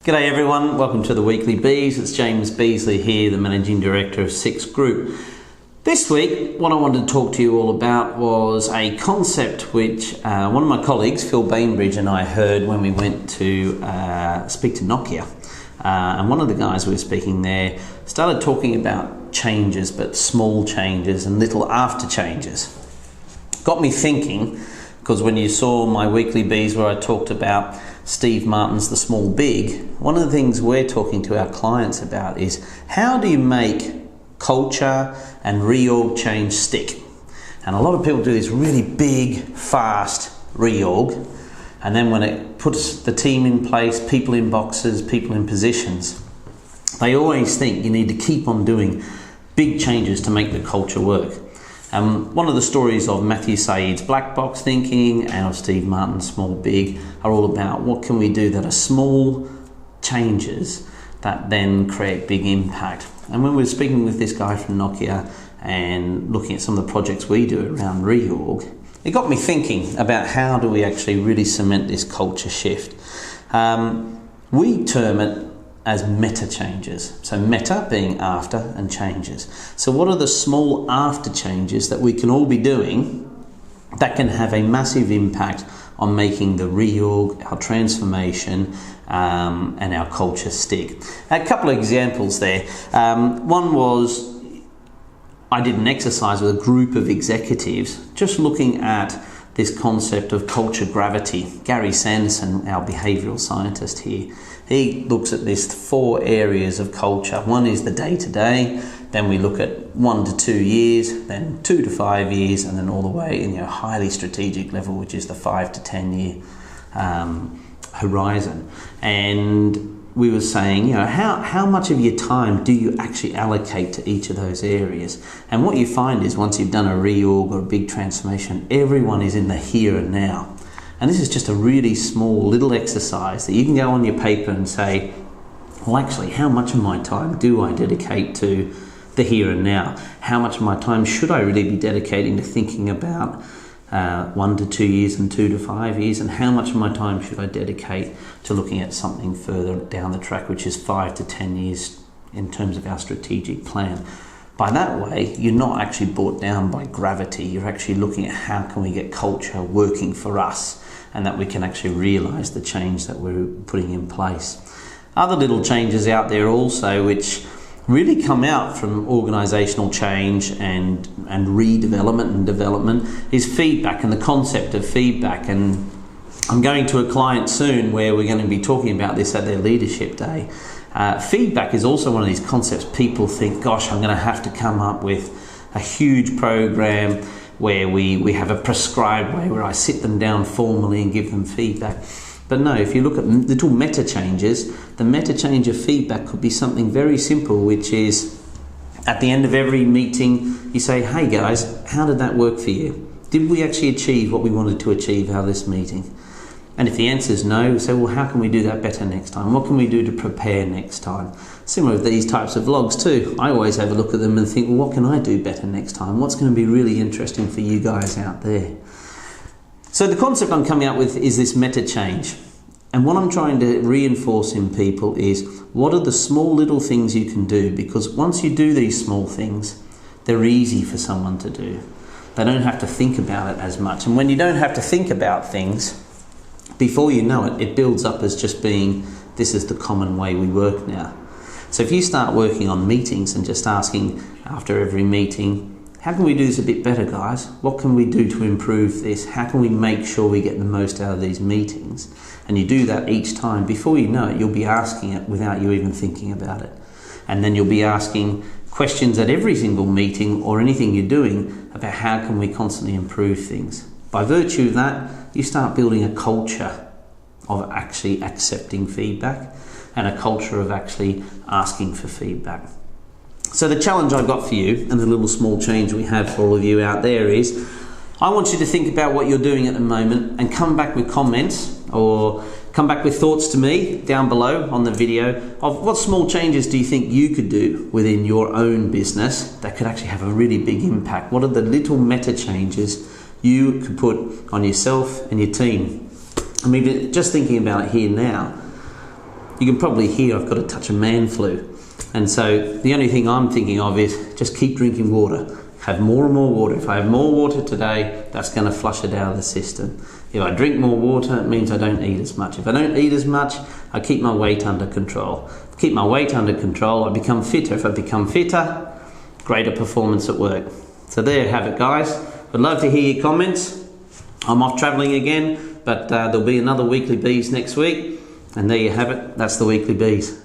G'day everyone, welcome to the Weekly Bees. It's James Beazley here, the Managing Director of Six Group. This week, what I wanted to talk to you all about was a concept which one of my colleagues, Phil Bainbridge, and I heard when we went to speak to Nokia. And one of the guys we were speaking there started talking about changes, but small changes and little after changes. Got me thinking, because when you saw my Weekly Bees where I talked about Steve Martin's The Small Big, one of the things we're talking to our clients about is how do you make culture and reorg change stick? And a lot of people do this really big, fast reorg, and then when it puts the team in place, people in boxes, people in positions, they always think you need to keep on doing big changes to make the culture work. One of the stories of Matthew Said's black box thinking and of Steve Martin's Small Big are all about what can we do that are small changes that then create big impact. And when we were speaking with this guy from Nokia and looking at some of the projects we do around reorg, it got me thinking about how do we actually really cement this culture shift. We term it as meta changes. So meta being after and changes. So what are the small after changes that we can all be doing that can have a massive impact on making the reorg, our transformation, and our culture stick? A couple of examples there. One was I did an exercise with a group of executives just looking at this concept of culture gravity. Gary Sanderson, our behavioural scientist here, he looks at these 4 areas of culture. One is the day-to-day, then we look at 1 to 2 years, then 2 to 5 years, and then all the way in your highly strategic level, which is the 5 to 10 year horizon. And we were saying, how much of your time do you actually allocate to each of those areas? And what you find is once you've done a reorg or a big transformation, everyone is in the here and now. And this is just a really small little exercise that you can go on your paper and say, well, actually, how much of my time do I dedicate to the here and now? How much of my time should I really be dedicating to thinking about 1 to 2 years and 2 to 5 years? And how much of my time should I dedicate to looking at something further down the track, which is 5 to 10 years in terms of our strategic plan? By that way, you're not actually brought down by gravity. You're actually looking at how can we get culture working for us and that we can actually realise the change that we're putting in place. Other little changes out there also which really come out from organisational change and redevelopment and development is feedback and the concept of feedback. And I'm going to a client soon where we're going to be talking about this at their leadership day. Feedback is also one of these concepts people think, gosh, I'm going to have to come up with a huge program where we have a prescribed way where I sit them down formally and give them feedback. But no, if you look at little meta changes, the meta change of feedback could be something very simple, which is at the end of every meeting, you say, hey guys, how did that work for you? Did we actually achieve what we wanted to achieve out of this meeting? And if the answer is no, we say, well, how can we do that better next time? What can we do to prepare next time? Similar with these types of vlogs too. I always have a look at them and think, well, what can I do better next time? What's going to be really interesting for you guys out there? So the concept I'm coming up with is this meta change. And what I'm trying to reinforce in people is what are the small little things you can do? Because once you do these small things, they're easy for someone to do. They don't have to think about it as much. And when you don't have to think about things, before you know it, it builds up as just being, this is the common way we work now. So if you start working on meetings and just asking after every meeting, how can we do this a bit better, guys? What can we do to improve this? How can we make sure we get the most out of these meetings? And you do that each time. Before you know it, you'll be asking it without you even thinking about it. And then you'll be asking questions at every single meeting or anything you're doing about how can we constantly improve things. By virtue of that, you start building a culture of actually accepting feedback and a culture of actually asking for feedback. So the challenge I've got for you, and the little small change we have for all of you out there is, I want you to think about what you're doing at the moment and come back with comments or come back with thoughts to me down below on the video of what small changes do you think you could do within your own business that could actually have a really big impact. What are the little meta changes you could put on yourself and your team? I mean, just thinking about it here now, you can probably hear I've got a touch of man flu. And so the only thing I'm thinking of is just keep drinking water. Have more and more water. If I have more water today, that's going to flush it out of the system. If I drink more water, it means I don't eat as much. If I don't eat as much, I keep my weight under control. If I keep my weight under control, I become fitter. If I become fitter, greater performance at work. So there you have it, guys. I'd love to hear your comments. I'm off travelling again, but there'll be another Weekly Bees next week. And there you have it. That's the Weekly Bees.